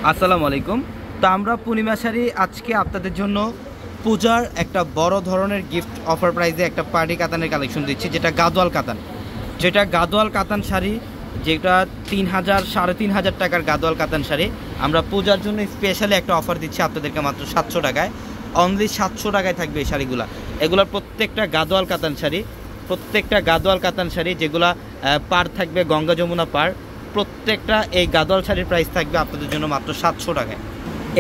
আসসালামু আলাইকুম। তো আমরা পূর্ণিমা শাড়ি আজকে আপনাদের জন্য পূজার একটা বড় ধরনের গিফট অফার প্রাইসে একটা পার্টি কাতানের কালেকশন দিচ্ছি, যেটা গাদোয়াল কাতান শাড়ি, যেটা 3000 3500 টাকার গাদোয়াল কাতান শাড়ি। আমরা পূজার জন্য স্পেশালি একটা অফার দিচ্ছি আপনাদেরকে মাত্র 700 টাকায়। অনলি 700 টাকায় থাকবে এই শাড়িগুলো। এগুলোর প্রত্যেকটা গাদোয়াল কাতান শাড়ি, যেগুলা পার থাকবে গঙ্গা যমুনা পার। প্রত্যেকটা এই গাদোয়াল শাড়ির প্রাইস থাকবে আপনাদের জন্য মাত্র 700 টাকায়।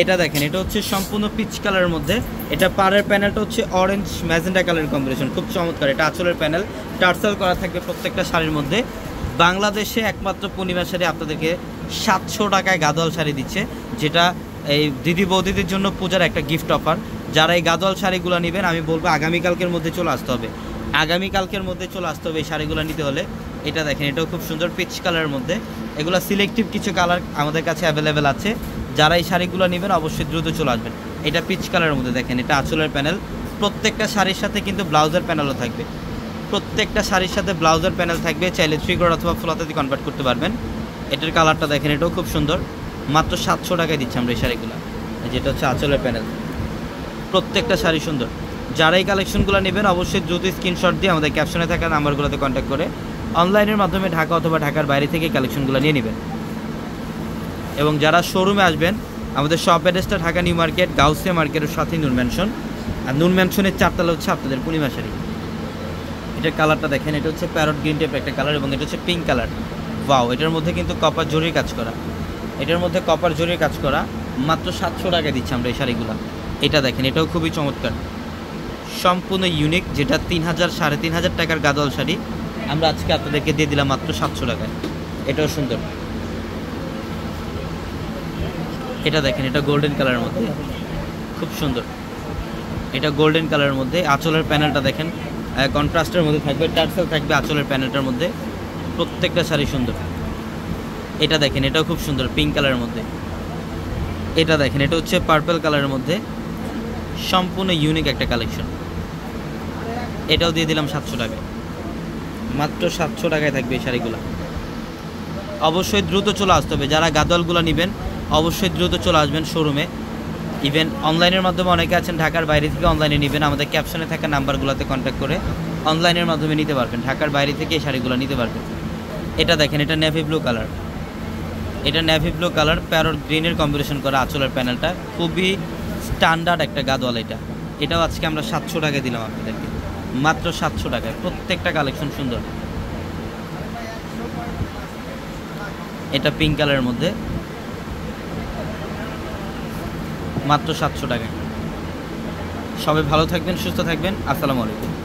এটা দেখেন, এটা হচ্ছে সম্পূর্ণ পিচ কালারের মধ্যে। এটা পাড়ের প্যানেলটা হচ্ছে অরেঞ্জ ম্যাজেন্টা কালারের কম্বিনেশন, খুব চমৎকার। এটা আঁচলের প্যানেল টার্সেল করা থাকবে প্রত্যেকটা শাড়ির মধ্যে। বাংলাদেশে একমাত্র পূর্ণিমা শাড়ি আপনাদেরকে 700 টাকায় গাদোয়াল শাড়ি দিচ্ছে, যেটা এই দিদি বৌদিদের জন্য পূজার একটা গিফট অফার। যারা এই গাদোয়াল শাড়িগুলো নেবেন, আমি বলবো আগামীকালকের মধ্যে চলে আসতে হবে এই শাড়িগুলো নিতে হলে। এটা দেখেন, এটাও খুব সুন্দর পিচ কালারের মধ্যে। এগুলো সিলেক্টিভ কিছু কালার আমাদের কাছে অ্যাভেলেবেল আছে। যারা এই শাড়িগুলো নেবেন অবশ্যই দ্রুত চলে আসবেন। এটা পিচ কালারের মধ্যে দেখেন, এটা আঁচলের প্যানেল। প্রত্যেকটা শাড়ির সাথে কিন্তু ব্লাউজের প্যানেলও থাকবে। চাইলে 3 অথবা ফুলাতে কনভার্ট করতে পারবেন। এটার কালারটা দেখেন, এটাও খুব সুন্দর। মাত্র 700 টাকায় দিচ্ছি আমরা এই শাড়িগুলো। যেটা হচ্ছে আঁচলের প্যানেল, প্রত্যেকটা শাড়ি সুন্দর। যারা এই কালেকশনগুলো নেবেন অবশ্যই দ্রুত স্ক্রিনশট দিয়ে আমাদের ক্যাপশনে থাকা নাম্বারগুলোতে কন্ট্যাক্ট করে অনলাইনের মাধ্যমে ঢাকা অথবা ঢাকার বাইরে থেকে কালেকশনগুলো নিয়ে নেবেন। এবং যারা শোরুমে আসবেন, আমাদের শপ অ্যাড্রেসটা ঢাকা নিউ মার্কেট, গাউসিয়া মার্কেটের সাথে নূর ম্যানশন। আর নূর ম্যানশনের 4 তলা হচ্ছে আপনাদের পূর্ণিমা শাড়ি। এটার কালারটা দেখেন, এটা হচ্ছে প্যারট গ্রিন টাইপের একটা কালার, এবং এটা হচ্ছে পিঙ্ক কালার। ওয়াও, এটার মধ্যে কিন্তু কপার জরির কাজ করা। মাত্র 700 টাকায় দিচ্ছি আমরা এই শাড়িগুলো। এটা দেখেন, এটাও খুবই চমৎকার, সম্পূর্ণ ইউনিক। যেটা 3000 3500 টাকার গাদোয়াল শাড়ি আমরা আজকে আপনাদেরকে দিয়ে দিলাম মাত্র 700 টাকায়। এটাও সুন্দর। এটা দেখেন, এটা গোল্ডেন কালারের মধ্যে, খুব সুন্দর। এটা গোল্ডেন কালারের মধ্যে। আঁচলের প্যানেলটা দেখেন, কন্ট্রাস্টের মধ্যে থাকবে, টার্সেল থাকবে আঁচলের প্যানেলটার মধ্যে। প্রত্যেকটা শাড়ি সুন্দর। এটা দেখেন, এটাও খুব সুন্দর, পিঙ্ক কালারের মধ্যে। এটা দেখেন, এটা হচ্ছে পার্পল কালারের মধ্যে, সম্পূর্ণ ইউনিক একটা কালেকশন। এটাও দিয়ে দিলাম 700 টাকায়। মাত্র 700 টাকায় থাকবে এই শাড়িগুলো। অবশ্যই দ্রুত চলে আসতে হবে। যারা গাদোয়ালগুলো নেবেন অবশ্যই দ্রুত চলে আসবেন শোরুমে। ইভেন অনলাইনের মাধ্যমে অনেকে আছেন ঢাকার বাইরে থেকে অনলাইনে নেবেন, আমাদের ক্যাপশনে থাকা নাম্বারগুলোতে কন্ট্যাক্ট করে অনলাইনের মাধ্যমে নিতে পারবেন। ঢাকার বাইরে থেকে এই শাড়িগুলো নিতে পারবেন। এটা দেখেন, এটা নেভি ব্লু কালার, প্যারট গ্রিনের কম্বিনেশন করা আঁচলের প্যানেলটা, খুবই স্ট্যান্ডার্ড একটা গাদোয়াল। এটাও আজকে আমরা 700 টাকায় দিলাম আপনাদেরকে, মাত্র 700 টাকায়। প্রত্যেকটা কালেকশন সুন্দর। এটা পিঙ্ক কালারের মধ্যে, মাত্র 700 টাকায়। সবাই ভালো থাকবেন, সুস্থ থাকবেন। আসসালামু আলাইকুম।